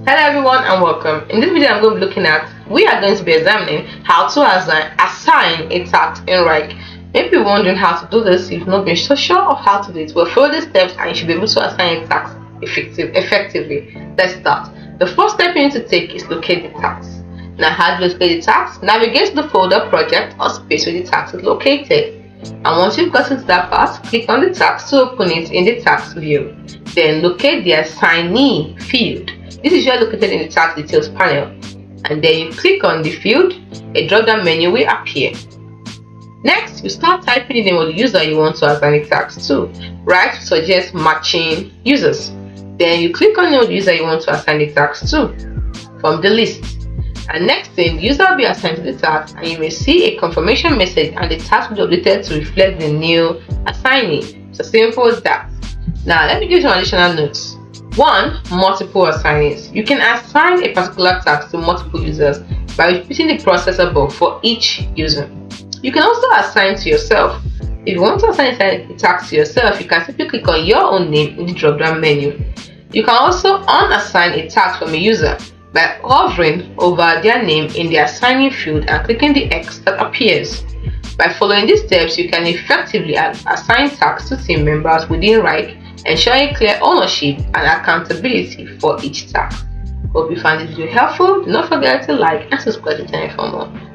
Hello everyone and welcome. In this video I'm going to be looking at, we are going to be examining how to assign a task in Wrike. Maybe you're wondering how to do this, you've not been so sure of how to do it. Well, follow the steps and you should be able to assign a task effectively. Let's start. The first step you need to take is locate the task. Now, how do you locate the task? Navigate to the folder, project or space where the task is located. And once you've gotten to that part, click on the task to open it in the task view. Then locate the assignee field. This is usually located in the task details panel. And then you click on the field, a drop-down menu will appear. Next, you start typing the name of the user you want to assign a task to. Wrike suggests matching users. Then you click on the name of the user you want to assign the task to from the list. And next thing, the user will be assigned to the task and you may see a confirmation message and the task will be updated to reflect the new assignee. So simple as that. Now let me give you some additional notes. 1. Multiple assignees. You can assign a particular task to multiple users by repeating the process above for each user. You can also assign to yourself. If you want to assign a task to yourself, you can simply click on your own name in the drop-down menu. You can also unassign a task from a user by hovering over their name in the assigning field and clicking the X that appears. By following these steps, you can effectively assign tasks to team members within Wrike, ensuring clear ownership and accountability for each task. Hope you found this video helpful. Do not forget to like and subscribe to the channel for more.